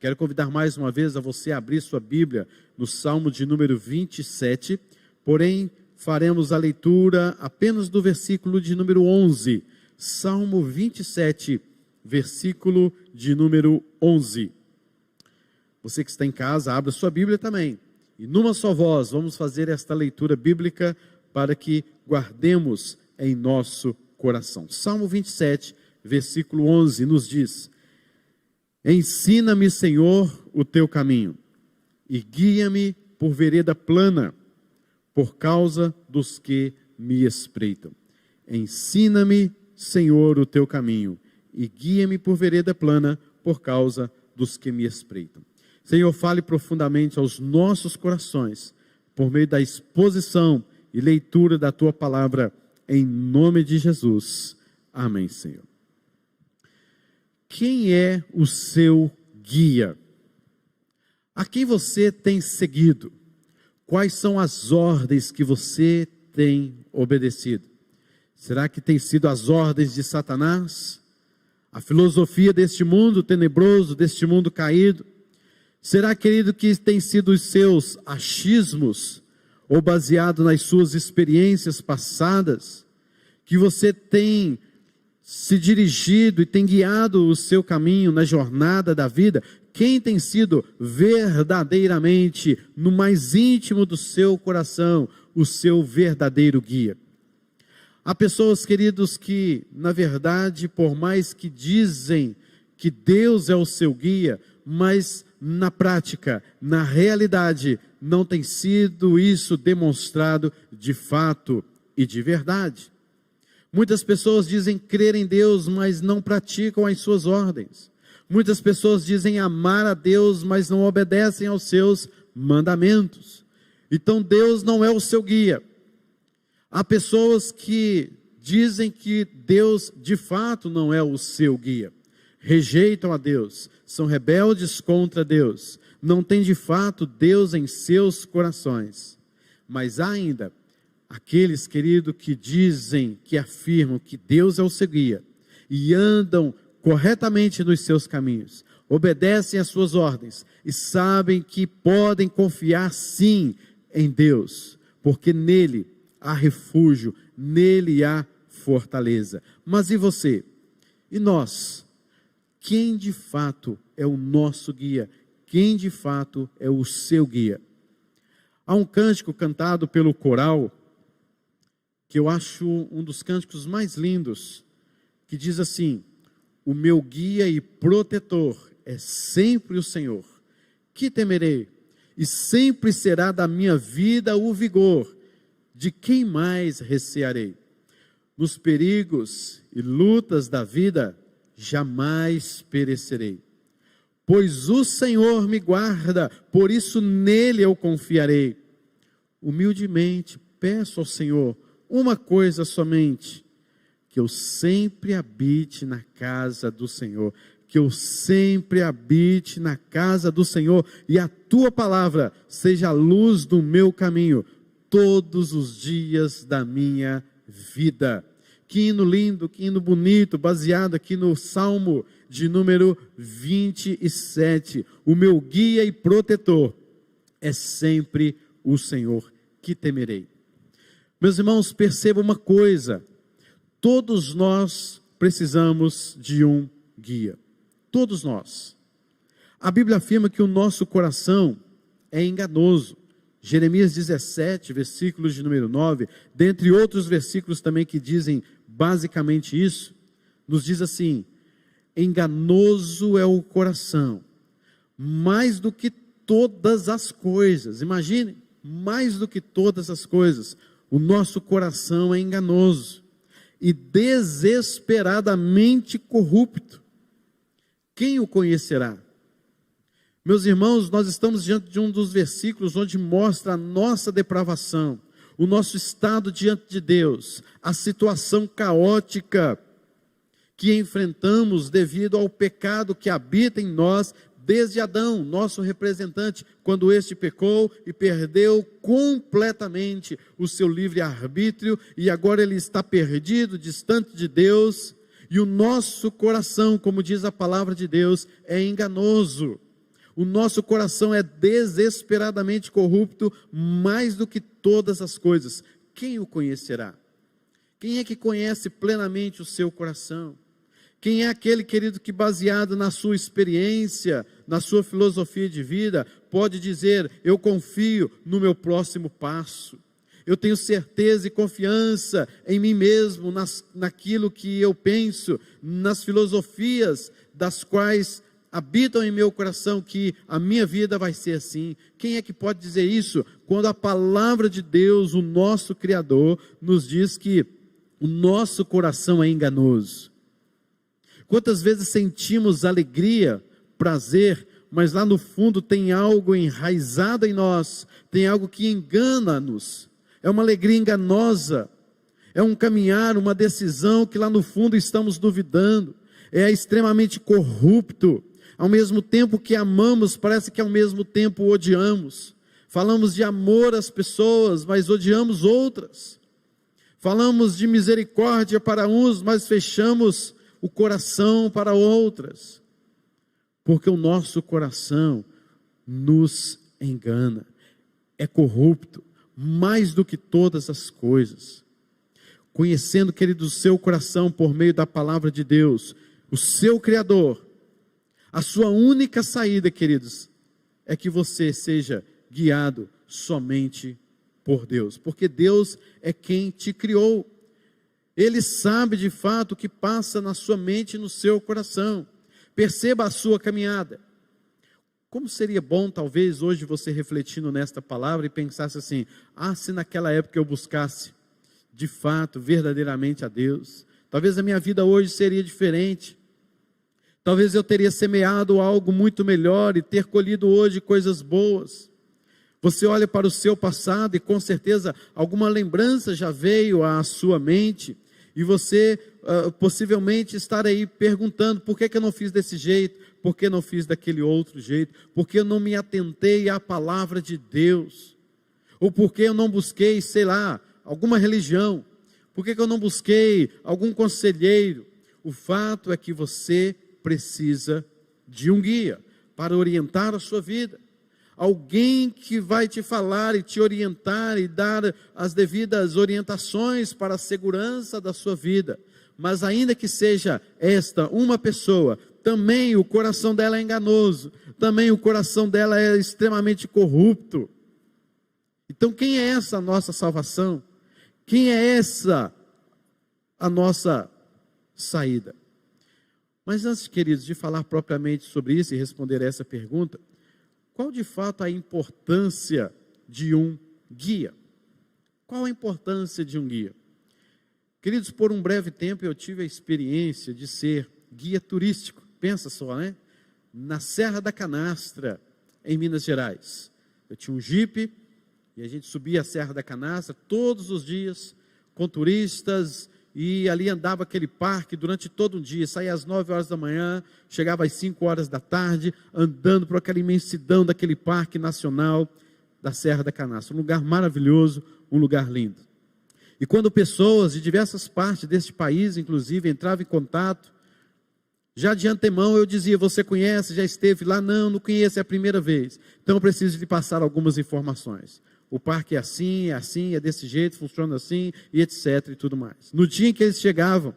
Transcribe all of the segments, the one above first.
Quero convidar mais uma vez a você a abrir sua Bíblia no Salmo de número 27, porém faremos a leitura apenas do versículo de número 11. Salmo 27, versículo de número 11. Você que está em casa, abra sua Bíblia também. E numa só voz, vamos fazer esta leitura bíblica para que guardemos em nosso coração. Salmo 27, versículo 11, nos diz: Ensina-me, Senhor, o teu caminho, e guia-me por vereda plana, por causa dos que me espreitam. Ensina-me, Senhor, o teu caminho, e guia-me por vereda plana, por causa dos que me espreitam. Senhor, fale profundamente aos nossos corações, por meio da exposição e leitura da tua palavra, em nome de Jesus. Amém, Senhor. Quem é o seu guia? A quem você tem seguido? Quais são as ordens que você tem obedecido? Será que tem sido as ordens de Satanás? A filosofia deste mundo tenebroso, deste mundo caído? Será, querido, que tem sido os seus achismos, ou baseado nas suas experiências passadas, que você tem se dirigido e tem guiado o seu caminho na jornada da vida? Quem tem sido verdadeiramente, no mais íntimo do seu coração, o seu verdadeiro guia? Há pessoas, queridos, que na verdade, por mais que dizem que Deus é o seu guia, mas na prática, na realidade, não tem sido isso demonstrado de fato e de verdade. Muitas pessoas dizem crer em Deus, mas não praticam as suas ordens. Muitas pessoas dizem amar a Deus, mas não obedecem aos seus mandamentos. Então Deus não é o seu guia. Há pessoas que dizem que Deus de fato não é o seu guia. Rejeitam a Deus, são rebeldes contra Deus, não têm de fato Deus em seus corações. Mas há ainda aqueles, querido, que dizem, que afirmam que Deus é o seu guia e andam corretamente nos seus caminhos, obedecem às suas ordens e sabem que podem confiar sim em Deus, porque nele há refúgio, nele há fortaleza. Mas e você? E nós? Quem de fato é o nosso guia? Quem de fato é o seu guia? Há um cântico cantado pelo coral, que eu acho um dos cânticos mais lindos, que diz assim: o meu guia e protetor é sempre o Senhor, que temerei, e sempre será da minha vida o vigor, de quem mais recearei? Nos perigos e lutas da vida, jamais perecerei, pois o Senhor me guarda, por isso nele eu confiarei. Humildemente peço ao Senhor uma coisa somente: que eu sempre habite na casa do Senhor, que eu sempre habite na casa do Senhor, e a tua palavra seja a luz do meu caminho, todos os dias da minha vida. Que hino lindo, que hino bonito, baseado aqui no Salmo de número 27. O meu guia e protetor é sempre o Senhor, que temerei. Meus irmãos, perceba uma coisa: todos nós precisamos de um guia. Todos nós. A Bíblia afirma que o nosso coração é enganoso. Jeremias 17, versículos de número 9, dentre outros versículos também que dizem basicamente isso, nos diz assim: enganoso é o coração, mais do que todas as coisas. Imagine, mais do que todas as coisas, o nosso coração é enganoso e desesperadamente corrupto. Quem o conhecerá? Meus irmãos, nós estamos diante de um dos versículos onde mostra a nossa depravação, o nosso estado diante de Deus, a situação caótica que enfrentamos devido ao pecado que habita em nós desde Adão, nosso representante, quando este pecou e perdeu completamente o seu livre-arbítrio, e agora ele está perdido, distante de Deus, e o nosso coração, como diz a palavra de Deus, é enganoso. O nosso coração é desesperadamente corrupto, mais do que todas as coisas. Quem o conhecerá? Quem é que conhece plenamente o seu coração? Quem é aquele, querido, que baseado na sua experiência, na sua filosofia de vida, pode dizer: eu confio no meu próximo passo, eu tenho certeza e confiança em mim mesmo, naquilo que eu penso, nas filosofias das quais habitam em meu coração, que a minha vida vai ser assim. Quem é que pode dizer isso? Quando a palavra de Deus, o nosso Criador, nos diz que o nosso coração é enganoso. Quantas vezes sentimos alegria, prazer, mas lá no fundo tem algo enraizado em nós, tem algo que engana-nos. É uma alegria enganosa, é um caminhar, uma decisão que lá no fundo estamos duvidando, é extremamente corrupto. Ao mesmo tempo que amamos, parece que ao mesmo tempo odiamos. Falamos de amor às pessoas, mas odiamos outras. Falamos de misericórdia para uns, mas fechamos o coração para outras, porque o nosso coração nos engana, é corrupto, mais do que todas as coisas. Conhecendo, querido, o seu coração por meio da palavra de Deus, o seu Criador, a sua única saída, queridos, é que você seja guiado somente por Deus, porque Deus é quem te criou. Ele sabe de fato o que passa na sua mente e no seu coração. Perceba a sua caminhada. Como seria bom, talvez, hoje você refletindo nesta palavra e pensasse assim: se naquela época eu buscasse, de fato, verdadeiramente a Deus, talvez a minha vida hoje seria diferente. Talvez eu teria semeado algo muito melhor e ter colhido hoje coisas boas. Você olha para o seu passado e com certeza alguma lembrança já veio à sua mente, e você possivelmente estar aí perguntando: por que eu não fiz desse jeito? Por que não fiz daquele outro jeito? Por que eu não me atentei à palavra de Deus? Ou por que eu não busquei, sei lá, alguma religião? Por que eu não busquei algum conselheiro? O fato é que você precisa de um guia para orientar a sua vida. Alguém que vai te falar e te orientar e dar as devidas orientações para a segurança da sua vida. Mas ainda que seja esta uma pessoa, também o coração dela é enganoso, também o coração dela é extremamente corrupto. Então quem é essa a nossa salvação? Quem é essa a nossa saída? Mas antes, queridos, de falar propriamente sobre isso e responder a essa pergunta, qual de fato a importância de um guia? Qual a importância de um guia? Queridos, por um breve tempo eu tive a experiência de ser guia turístico. Pensa só, né? Na Serra da Canastra, em Minas Gerais. Eu tinha um jipe e a gente subia a Serra da Canastra todos os dias com turistas, e ali andava aquele parque durante todo o dia, saía às 9 horas da manhã, chegava às 5 horas da tarde, andando por aquela imensidão daquele parque nacional da Serra da Canastra, um lugar maravilhoso, um lugar lindo. E quando pessoas de diversas partes deste país, inclusive, entravam em contato, já de antemão eu dizia: você conhece, já esteve lá? Não conheço, é a primeira vez. Então eu preciso lhe passar algumas informações. O parque é assim, é desse jeito, funciona assim, e etc. e tudo mais. No dia em que eles chegavam,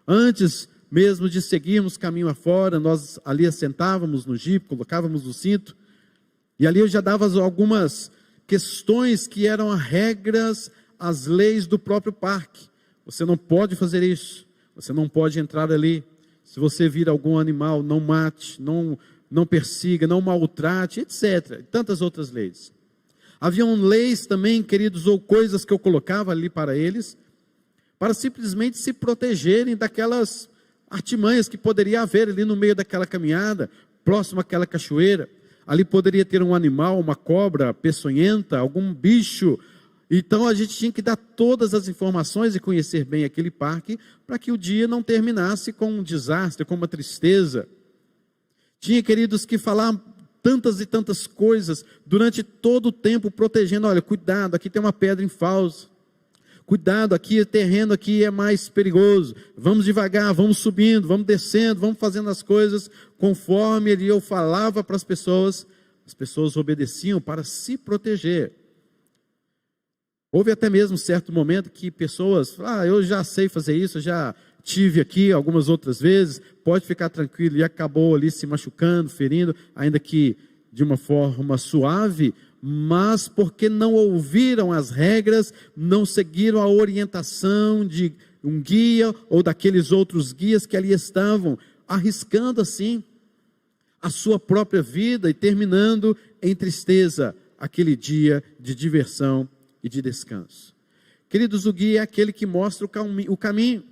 antes mesmo de seguirmos caminho afora, nós ali assentávamos no jipe, colocávamos o cinto, e ali eu já dava algumas questões que eram as regras, as leis do próprio parque. Você não pode fazer isso, você não pode entrar ali. Se você vir algum animal, não mate, não persiga, não maltrate, etc. E tantas outras leis. Haviam leis também, queridos, ou coisas que eu colocava ali para eles, para simplesmente se protegerem daquelas artimanhas que poderia haver ali no meio daquela caminhada, próximo àquela cachoeira. Ali poderia ter um animal, uma cobra peçonhenta, algum bicho. Então a gente tinha que dar todas as informações e conhecer bem aquele parque, para que o dia não terminasse com um desastre, com uma tristeza. Tinha, queridos, que falar tantas e tantas coisas durante todo o tempo, protegendo: olha, cuidado, aqui tem uma pedra em falso, cuidado, aqui o terreno aqui é mais perigoso, vamos devagar, vamos subindo, vamos descendo, vamos fazendo as coisas conforme eu falava para as pessoas obedeciam para se proteger. Houve até mesmo um certo momento que pessoas, eu já sei fazer isso, eu já tive aqui algumas outras vezes, pode ficar tranquilo, e acabou ali se machucando, ferindo, ainda que de uma forma suave, mas porque não ouviram as regras, não seguiram a orientação de um guia ou daqueles outros guias que ali estavam, arriscando assim a sua própria vida e terminando em tristeza aquele dia de diversão e de descanso. Queridos, o guia é aquele que mostra o caminho,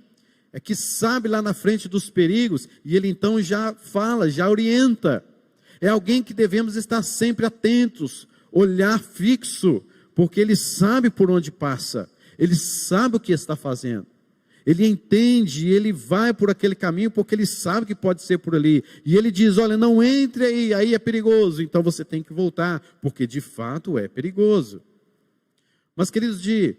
é que sabe lá na frente dos perigos, e ele então já fala, já orienta. É alguém que devemos estar sempre atentos, olhar fixo, porque ele sabe por onde passa, ele sabe o que está fazendo, ele entende, ele vai por aquele caminho, porque ele sabe que pode ser por ali, e ele diz, olha, não entre aí é perigoso, então você tem que voltar, porque de fato é perigoso. Mas queridos, de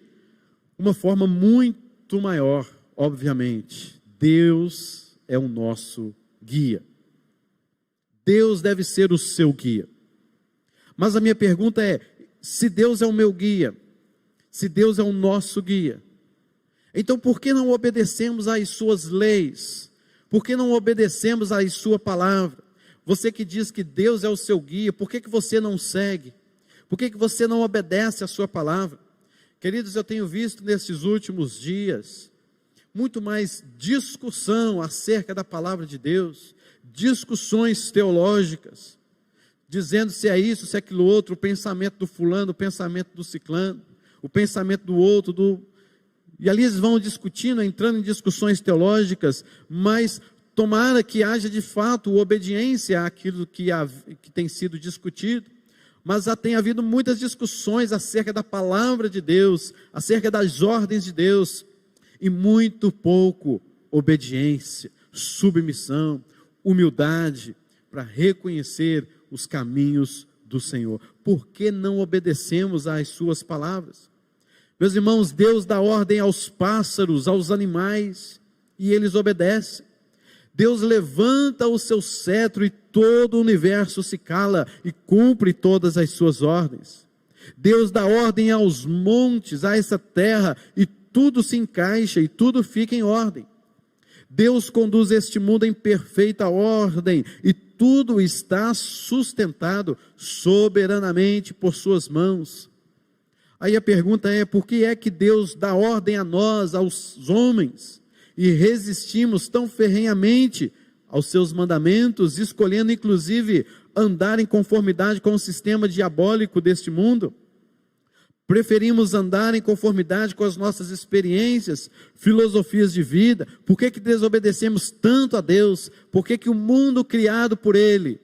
uma forma muito maior, obviamente, Deus é o nosso guia, Deus deve ser o seu guia. Mas a minha pergunta é, se Deus é o meu guia, se Deus é o nosso guia, então por que não obedecemos às suas leis? Por que não obedecemos à sua palavra? Você que diz que Deus é o seu guia, por que você não segue? Por que você não obedece à sua palavra? Queridos, eu tenho visto nesses últimos dias, muito mais discussão acerca da palavra de Deus, discussões teológicas, dizendo se é isso, se é aquilo outro, o pensamento do fulano, o pensamento do ciclano, o pensamento do outro, e ali eles vão discutindo, entrando em discussões teológicas, mas tomara que haja de fato obediência àquilo que tem sido discutido, mas já tem havido muitas discussões acerca da palavra de Deus, acerca das ordens de Deus, e muito pouco obediência, submissão, humildade, para reconhecer os caminhos do Senhor. Por que não obedecemos às suas palavras? Meus irmãos, Deus dá ordem aos pássaros, aos animais, e eles obedecem. Deus levanta o seu cetro e todo o universo se cala e cumpre todas as suas ordens. Deus dá ordem aos montes, a essa terra, e tudo se encaixa e tudo fica em ordem. Deus conduz este mundo em perfeita ordem e tudo está sustentado soberanamente por suas mãos. Aí a pergunta é, por que é que Deus dá ordem a nós, aos homens, e resistimos tão ferrenhamente aos seus mandamentos, escolhendo inclusive andar em conformidade com o sistema diabólico deste mundo? Preferimos andar em conformidade com as nossas experiências, filosofias de vida. Por que desobedecemos tanto a Deus? Por que o mundo criado por Ele,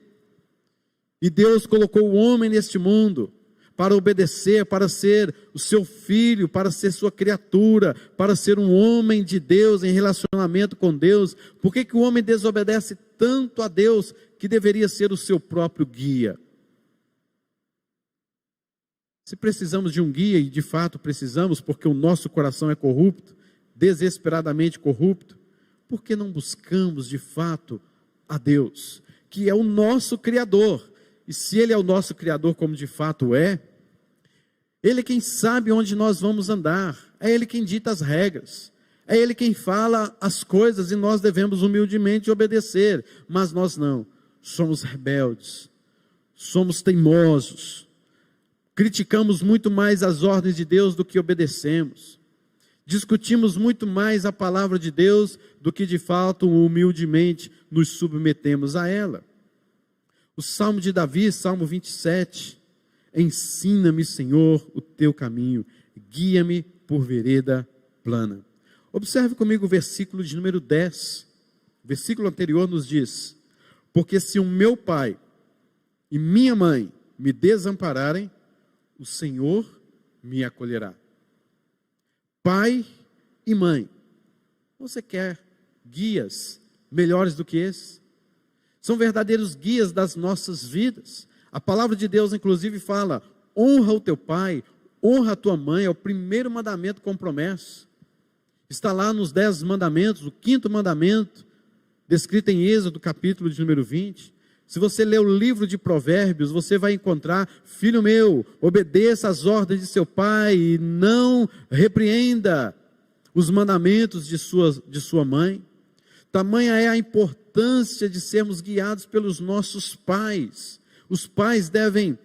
e Deus colocou o homem neste mundo, para obedecer, para ser o seu filho, para ser sua criatura, para ser um homem de Deus, em relacionamento com Deus? Por que o homem desobedece tanto a Deus, que deveria ser o seu próprio guia? Se precisamos de um guia, e de fato precisamos, porque o nosso coração é corrupto, desesperadamente corrupto, por que não buscamos de fato a Deus, que é o nosso Criador? E se Ele é o nosso Criador, como de fato é, Ele é quem sabe onde nós vamos andar, é Ele quem dita as regras, é Ele quem fala as coisas, e nós devemos humildemente obedecer, mas nós não, somos rebeldes, somos teimosos, criticamos muito mais as ordens de Deus do que obedecemos, discutimos muito mais a palavra de Deus do que de fato humildemente nos submetemos a ela. O Salmo de Davi, Salmo 27, ensina-me, Senhor, o teu caminho, guia-me por vereda plana. Observe comigo o versículo de número 10, o versículo anterior nos diz, porque se o meu pai e minha mãe me desampararem, o Senhor me acolherá. Pai e mãe, você quer guias melhores do que esses? São verdadeiros guias das nossas vidas. A palavra de Deus inclusive fala, honra o teu pai, Honra a tua mãe, é o primeiro mandamento com promessa. Está lá nos 10 mandamentos, o 5º mandamento, descrito em Êxodo, capítulo de número 20. Se você ler o livro de Provérbios, você vai encontrar: filho meu, obedeça às ordens de seu pai e não repreenda os mandamentos de sua mãe. Tamanha é a importância de sermos guiados pelos nossos pais. Os pais devem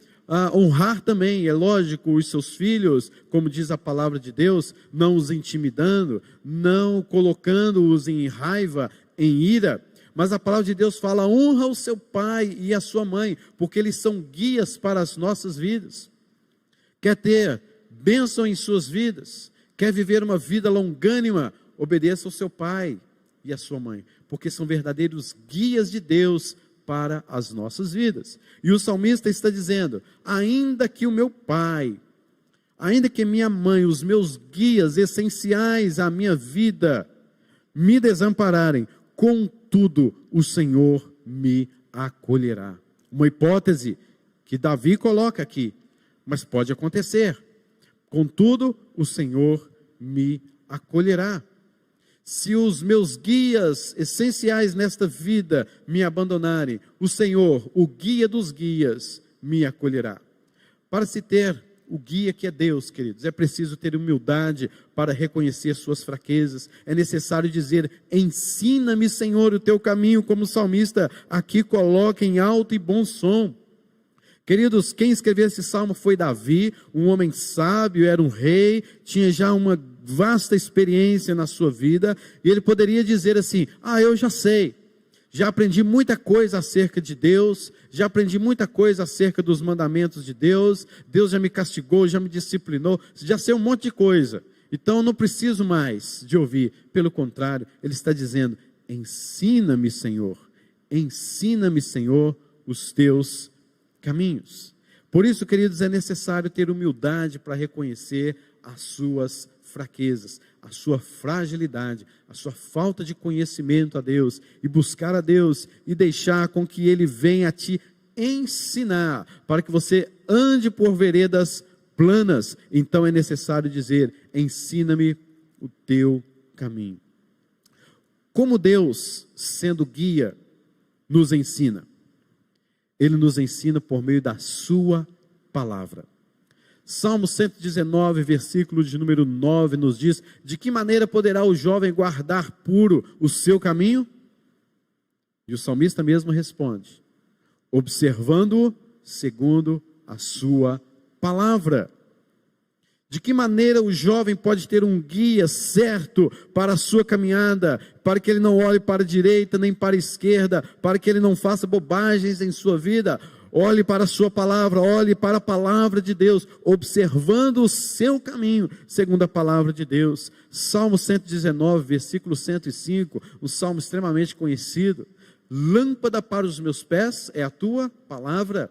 honrar também, é lógico, os seus filhos, como diz a palavra de Deus, não os intimidando, não colocando-os em raiva, em ira. Mas a palavra de Deus fala: honra o seu pai e a sua mãe, porque eles são guias para as nossas vidas. Quer ter bênção em suas vidas? Quer viver uma vida longânima? Obedeça ao seu pai e à sua mãe, porque são verdadeiros guias de Deus para as nossas vidas. E o salmista está dizendo: ainda que o meu pai, ainda que minha mãe, os meus guias essenciais à minha vida, me desampararem, contudo o Senhor me acolherá. Uma hipótese que Davi coloca aqui, mas pode acontecer. Contudo o Senhor me acolherá. Se os meus guias essenciais nesta vida me abandonarem, o Senhor, o guia dos guias, me acolherá. Para se ter o guia que é Deus, queridos, é preciso ter humildade para reconhecer suas fraquezas. É necessário dizer: ensina-me, Senhor, o teu caminho, como o salmista aqui coloca em alto e bom som. Queridos, quem escreveu esse salmo foi Davi, um homem sábio, era um rei, tinha já uma vasta experiência na sua vida, e ele poderia dizer assim: eu já sei, já aprendi muita coisa acerca de Deus, já aprendi muita coisa acerca dos mandamentos de Deus, Deus já me castigou, já me disciplinou, já sei um monte de coisa, então eu não preciso mais de ouvir. Pelo contrário, ele está dizendo: ensina-me, Senhor, os teus caminhos. Por isso, queridos, é necessário ter humildade para reconhecer as suas fraquezas, a sua fragilidade, a sua falta de conhecimento a Deus, e buscar a Deus e deixar com que Ele venha te ensinar, para que você ande por veredas planas. Então é necessário dizer: ensina-me o teu caminho. Como Deus, sendo guia, nos ensina? Ele nos ensina por meio da sua palavra. Salmo 119, versículo de número 9, nos diz: de que maneira poderá o jovem guardar puro o seu caminho? E o salmista mesmo responde: observando-o segundo a sua palavra. De que maneira o jovem pode ter um guia certo para a sua caminhada, para que ele não olhe para a direita nem para a esquerda, para que ele não faça bobagens em sua vida? Olhe para a sua palavra, olhe para a palavra de Deus, observando o seu caminho, segundo a palavra de Deus. Salmo 119, versículo 105, um salmo extremamente conhecido: lâmpada para os meus pés é a tua palavra,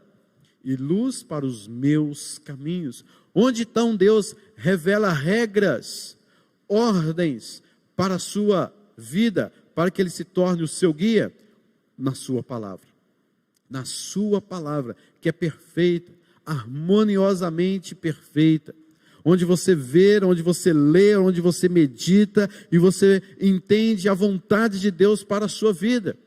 e luz para os meus caminhos. Onde então Deus revela regras, ordens para a sua vida, para que Ele se torne o seu guia? Na sua palavra. Na sua palavra, que é perfeita, harmoniosamente perfeita, onde você vê, onde você lê, onde você medita, e você entende a vontade de Deus para a sua vida,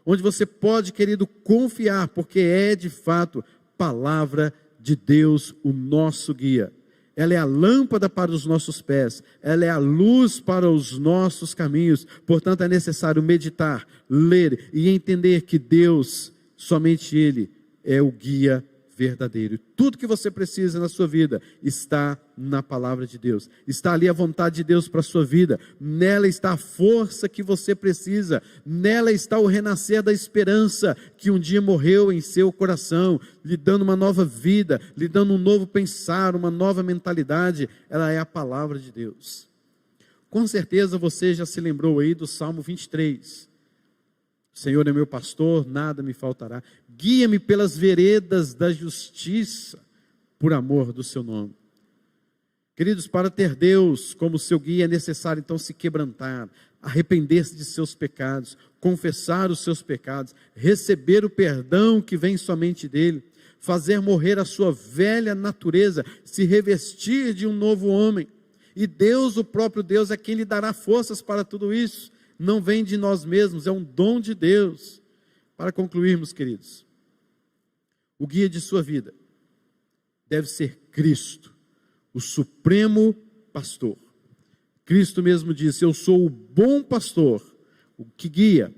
onde você pode, querido, confiar, porque é de fato palavra de Deus o nosso guia. Ela é a lâmpada para os nossos pés, ela é a luz para os nossos caminhos. Portanto, é necessário meditar, ler e entender que Deus, somente Ele, é o guia verdadeiro. Tudo que você precisa na sua vida está na palavra de Deus. Está ali a vontade de Deus para a sua vida. Nela está a força que você precisa. Nela está o renascer da esperança que um dia morreu em seu coração, lhe dando uma nova vida, lhe dando um novo pensar, uma nova mentalidade. Ela é a palavra de Deus. Com certeza você já se lembrou aí do Salmo 23. O Senhor é meu pastor, nada me faltará. Guia-me pelas veredas da justiça, por amor do seu nome. Queridos, para ter Deus como seu guia é necessário então se quebrantar, arrepender-se de seus pecados, confessar os seus pecados, receber o perdão que vem somente dele. fazer morrer a sua velha natureza, se revestir de um novo homem. E Deus, o próprio Deus, é quem lhe dará forças para tudo isso. Não vem de nós mesmos, é um dom de Deus. Para concluirmos, queridos, o guia de sua vida deve ser Cristo, o supremo pastor. Cristo mesmo disse: eu sou o bom pastor, o que guia,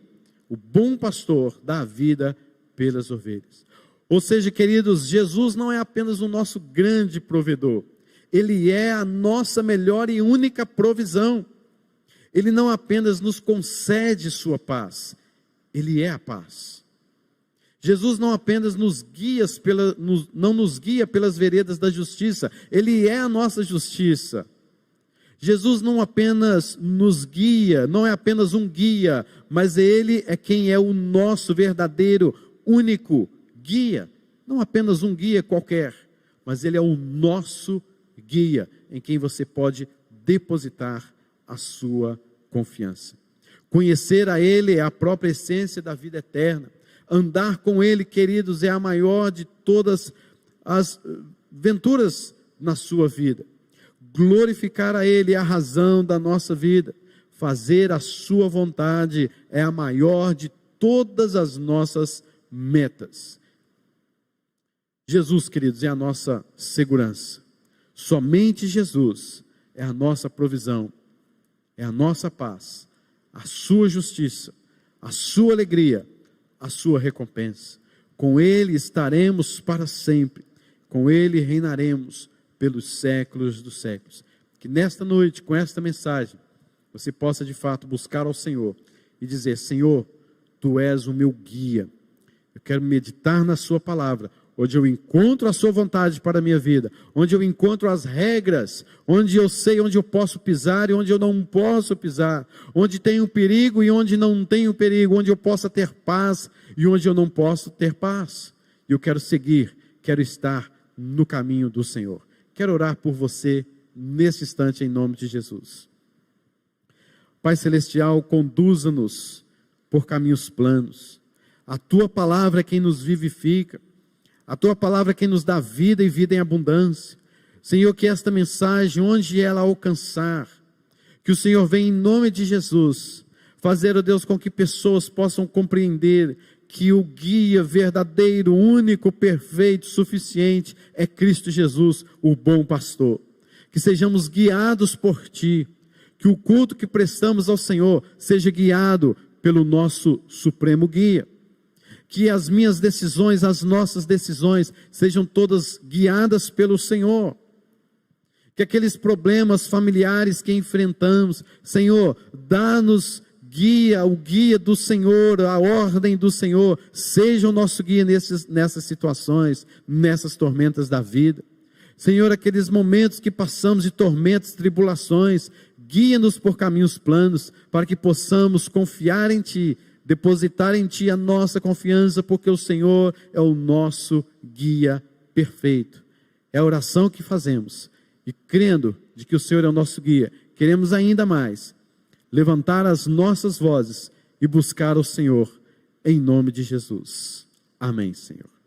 o bom pastor dá a vida pelas ovelhas. Ou seja, queridos, Jesus não é apenas o nosso grande provedor, Ele é a nossa melhor e única provisão. Ele não apenas nos concede sua paz, Ele é a paz. Jesus não apenas não nos guia pelas veredas da justiça, Ele é a nossa justiça. Jesus não apenas nos guia, não é apenas um guia, mas Ele é quem é o nosso verdadeiro, único guia. Não apenas um guia qualquer, mas Ele é o nosso guia, em quem você pode depositar a sua confiança. Conhecer a Ele é a própria essência da vida eterna. Andar com Ele, queridos, é a maior de todas as venturas na sua vida. Glorificar a Ele é a razão da nossa vida. Fazer a sua vontade é a maior de todas as nossas metas. Jesus, queridos, é a nossa segurança. Somente Jesus é a nossa provisão, é a nossa paz, a sua justiça, a sua alegria, a sua recompensa. Com Ele estaremos para sempre, com Ele reinaremos pelos séculos dos séculos. Que nesta noite, com esta mensagem, você possa de fato buscar ao Senhor e dizer: Senhor, Tu és o meu guia. Eu quero meditar na sua palavra, onde eu encontro a sua vontade para a minha vida, onde eu encontro as regras, onde eu sei onde eu posso pisar e onde eu não posso pisar, onde tenho perigo e onde não tenho perigo, onde eu possa ter paz e onde eu não posso ter paz. E eu quero seguir, quero estar no caminho do Senhor. Quero orar por você nesse instante em nome de Jesus. Pai Celestial, conduza-nos por caminhos planos. A Tua palavra é quem nos vivifica. A Tua palavra é quem nos dá vida e vida em abundância. Senhor, que esta mensagem, onde ela alcançar, que o Senhor venha em nome de Jesus, fazer, ó Deus, com que pessoas possam compreender que o guia verdadeiro, único, perfeito, suficiente é Cristo Jesus, o bom pastor. Que sejamos guiados por Ti, que o culto que prestamos ao Senhor seja guiado pelo nosso supremo guia. Que as minhas decisões, as nossas decisões, sejam todas guiadas pelo Senhor. Que aqueles problemas familiares que enfrentamos, Senhor, dá-nos guia, o guia do Senhor, a ordem do Senhor, seja o nosso guia nessas situações, nessas tormentas da vida. Senhor, aqueles momentos que passamos de tormentos, tribulações, guia-nos por caminhos planos, para que possamos confiar em Ti, depositar em Ti a nossa confiança, porque o Senhor é o nosso guia perfeito. É a oração que fazemos, e crendo de que o Senhor é o nosso guia, queremos ainda mais levantar as nossas vozes e buscar o Senhor, em nome de Jesus. Amém, Senhor.